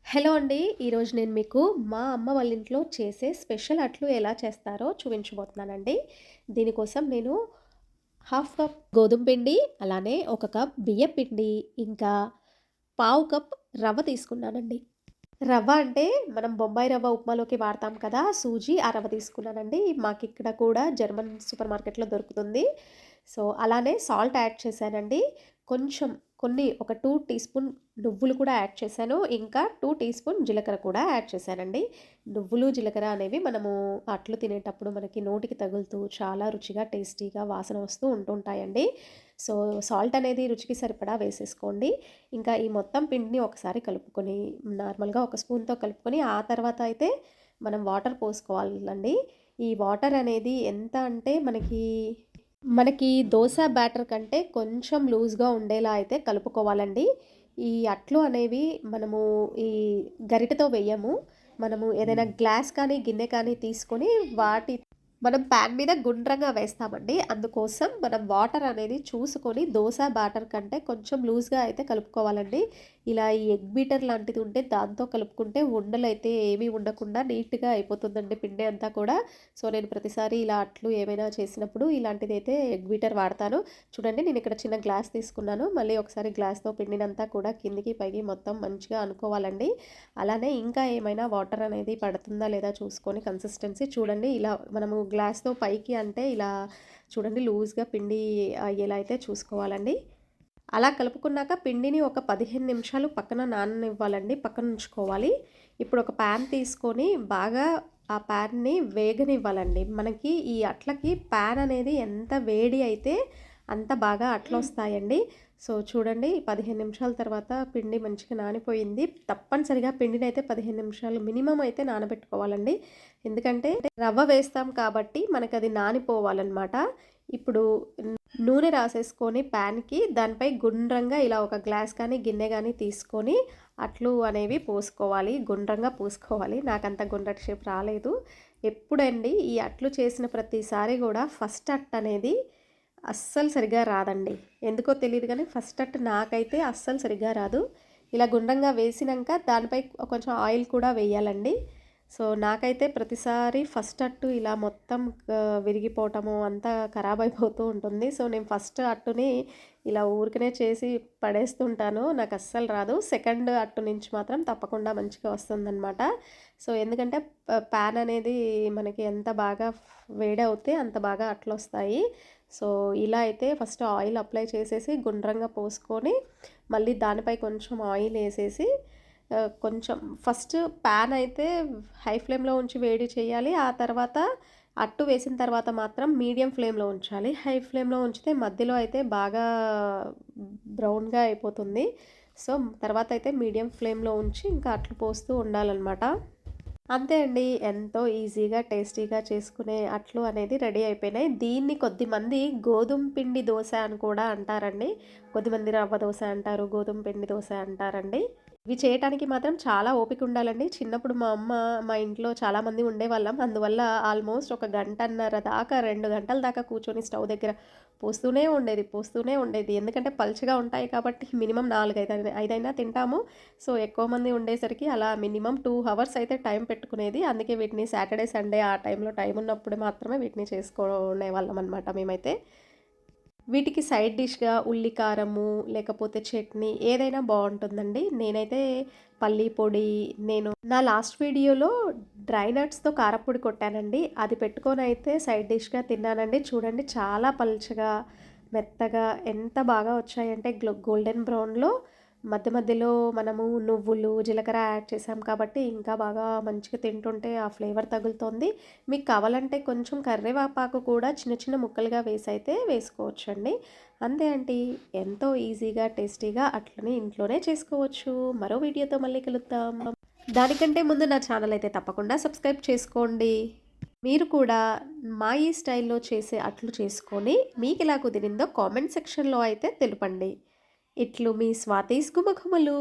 Hello అండి. ఈరోజు నేను మీకు మా అమ్మ వాళ్ళ ఇంట్లో చేసే స్పెషల్ అట్లు ఎలా చేస్తారో చూపించబోతున్నానండి. దీనికోసం నేను హాఫ్ కప్ గోధుమ పిండి, అలానే ఒక కప్ బియ్యం పిండి, ఇంకా పావు కప్ రవ్వ తీసుకున్నానండి. రవ్వ అంటే మనం బొంబాయి రవ్వ ఉప్మాలోకి వాడతాం కదా! సూజీ ఆ రవ్వ తీసుకున్నానండి. మాకిక్కడ కూడా జర్మన్ సూపర్ మార్కెట్‌లో దొరుకుతుంది. సో, అలానే సాల్ట్ యాడ్ చేశానండి. కొంచెం ఒక 2 టీ స్పూన్ నువ్వులు కూడా యాడ్ చేశాను. ఇంకా 2 టీ స్పూన్ జీలకర్ర కూడా యాడ్ చేశానండి. నువ్వులు, జీలకర్ర అనేవి మనము అట్లు తినేటప్పుడు మనకి నోటికి తగులుతూ చాలా రుచిగా, టేస్టీగా వాసన వస్తూ ఉంటుంటాయండి. సో, సాల్ట్ అనేది రుచికి సరిపడా వేసేసుకోండి. ఇంకా ఈ మొత్తం పిండిని ఒకసారి కలుపుకొని నార్మల్‌గా ఒక స్పూన్‌తో కలుపుకొని ఆ తర్వాత అయితే మనం వాటర్ పోసుకోవాలండి. ఈ వాటర్ అనేది ఎంత అంటే మనకి దోస బ్యాటర్ కంటే కొంచెం లూజ్‌గా ఉండేలా అయితే కలుపుకోవాలండి. ఈ అట్లు అనేవి మనము ఈ గరిటెతో వేయము. మనము ఏదైనా గ్లాస్ కానీ, గిన్నె కానీ తీసుకొని మనం పాన్ మీద గుండ్రంగా వేస్తామండి. అందుకోసం మనం వాటర్ అనేది చూసుకొని దోస బ్యాటర్ కంటే కొంచెం లూజ్‌గా అయితే కలుపుకోవాలండి. ఇలా ఈ ఎగ్ బీటర్ లాంటిది ఉంటే దాంతో కలుపుకుంటే ఉండలైతే ఏమీ ఉండకుండా నీట్‌గా అయిపోతుందండి పిండి అంతా కూడా. సో, నేను ప్రతిసారి ఇలా అట్లు ఏమైనా చేసినప్పుడు ఇలాంటిదైతే ఎగ్ బీటర్ వాడతాను. చూడండి నేను ఇక్కడ చిన్న గ్లాస్ తీసుకున్నాను. మళ్ళీ ఒకసారి గ్లాస్‌తో పిండినంతా కూడా కిందికి, పైకి మొత్తం మంచిగా అనుకోవాలండి. అలానే ఇంకా ఏమైనా వాటర్ అనేది పడుతుందా లేదా చూసుకొని కన్సిస్టెన్సీ చూడండి. ఇలా మనము గ్లాస్‌తో పైకి అంటే ఇలా చూడండి లూజ్‌గా పిండి అయ్యేలా అయితే చూసుకోవాలండి. అలా కలుపుకున్నాక పిండిని ఒక 15 నిమిషాలు పక్కన నాననివ్వాలండి. పక్కన ఉంచుకోవాలి. ఇప్పుడు ఒక పాన్ తీసుకొని బాగా ఆ పాన్‌ని వేగనివ్వాలండి. మనకి ఈ అట్లకి పాన్ అనేది ఎంత వేడి అయితే అంత బాగా అట్లొస్తాయండి. సో, చూడండి 15 నిమిషాల తర్వాత పిండి మంచిగా నానిపోయింది. తప్పనిసరిగా పిండినైతే 15 నిమిషాలు మినిమమ్ అయితే నానబెట్టుకోవాలండి. ఎందుకంటే రవ్వ వేస్తాం కాబట్టి మనకది నానిపోవాలనమాట. ఇప్పుడు నూనె రాసేసుకొని ప్యాన్‌కి దానిపై గుండ్రంగా ఇలా ఒక గ్లాస్ కానీ, గిన్నె గానీ తీసుకొని అట్లు అనేవి పోసుకోవాలి. గుండ్రంగా పోసుకోవాలి. నాకంత గుండ్రటి షేప్ రాలేదు. ఎప్పుడండి ఈ అట్లు చేసిన ప్రతిసారి గూడా ఫస్ట్ అట్టనేది అస్సలు సరిగ్గా రాదండి. ఎందుకో తెలీదు గానీ ఫస్ట్ అట్టు నాకైతే అస్సలు సరిగ్గా రాదు. ఇలా గుండ్రంగా వేసినంక దానిపై కొంచెం ఆయిల్ కూడా వేయాలండి. సో, నాకైతే ప్రతిసారి ఫస్ట్ అట్టు ఇలా మొత్తం విరిగిపోవటము అంతా ఖరాబయిపోతూ ఉంటుంది. సో, నేను ఫస్ట్ అట్టుని ఇలా ఊరికనే చేసి పడేస్తుంటాను. నాకస్సలు రాదు. సెకండ్ అట్టు నుంచి మాత్రం తప్పకుండా మంచిగా వస్తుందనమాట. సో, ఎందుకంటే ప్యాన్ అనేది మనకి ఎంత బాగా వేడవుతే అంత బాగా అట్లొస్తాయి. సో, ఇలా అయితే ఫస్ట్ ఆయిల్ అప్లై చేసేసి గుండ్రంగా పోసుకొని మళ్ళీ దానిపై కొంచెం ఆయిలేసేసి కొంచెం ఫస్ట్ ప్యాన్ అయితే హై ఫ్లేమ్‌లో ఉంచి వేడి చేయాలి. ఆ తర్వాత అట్టు వేసిన తర్వాత మాత్రం మీడియం ఫ్లేమ్‌లో ఉంచాలి. హై ఫ్లేమ్‌లో ఉంచితే మధ్యలో అయితే బాగా బ్రౌన్‌గా అయిపోతుంది. సో, తర్వాత అయితే మీడియం ఫ్లేమ్‌లో ఉంచి ఇంకా అట్లు పోస్తూ ఉండాలనమాట. అంతే అండి. ఎంతో ఈజీగా, టేస్టీగా చేసుకునే అట్లు అనేది రెడీ అయిపోయినాయి. దీన్ని కొద్దిమంది గోధుమ పిండి దోస అని కూడా అంటారండి. కొద్దిమంది రవ్వ దోస అంటారు, గోధుమ పిండి దోస అంటారండి. ఇవి చేయటానికి మాత్రం చాలా ఓపిక ఉండాలండి. చిన్నప్పుడు మా ఇంట్లో చాలామంది ఉండేవాళ్ళం. అందువల్ల ఆల్మోస్ట్ ఒక గంటన్నర దాకా, 2 గంటల దాకా కూర్చొని స్టవ్ దగ్గర పోస్తూనే ఉండేది. ఎందుకంటే పల్చగా ఉంటాయి కాబట్టి మినిమమ్ 4, 5 అయినా తింటాము. సో, ఎక్కువ మంది ఉండేసరికి అలా మినిమమ్ 2 హవర్స్ అయితే టైం పెట్టుకునేది. అందుకే వీటిని సాటర్‌డే, సండే ఆ టైంలో టైం ఉన్నప్పుడు మాత్రమే వీటిని చేసుకునేవాళ్ళం అనమాట మేమైతే. వీటికి సైడ్ డిష్‌గా ఉల్లి కారము, లేకపోతే చట్నీ ఏదైనా బావుంటుందండి. నేనైతే పల్లీ పొడి నా లాస్ట్ వీడియోలో డ్రై నట్స్‌తో కారప్పొడి కొట్టానండి. అది పెట్టుకొనైతే సైడ్ డిష్‌గా తిన్నానండి. చూడండి చాలా పల్చగా, మెత్తగా ఎంత బాగా వచ్చాయంటే గోల్డెన్ బ్రౌన్‌లో మధ్య మధ్యలో మనము నువ్వులు, జీలకర్ర యాడ్ చేసాం కాబట్టి ఇంకా బాగా మంచిగా తింటుంటే ఆ ఫ్లేవర్ తగులుతోంది. మీకు కావాలంటే కొంచెం కరివేపాకు కూడా చిన్న చిన్న ముక్కలుగా వేసైతే వేసుకోవచ్చండి. అంతే అండి. ఎంతో ఈజీగా, టేస్టీగా అట్లని ఇంట్లోనే చేసుకోవచ్చు. మరో వీడియోతో మళ్ళీ కలుద్దాం. దానికంటే ముందు నా ఛానల్ అయితే తప్పకుండా సబ్స్క్రైబ్ చేసుకోండి. మీరు కూడా మా ఈ స్టైల్‌లో చేసే అట్లు చేసుకొని మీకెలా కుదిరిందో కామెంట్ సెక్షన్‌లో అయితే తెలుపండి. ఇట్లు మీ స్వాతి గుమగుమలు.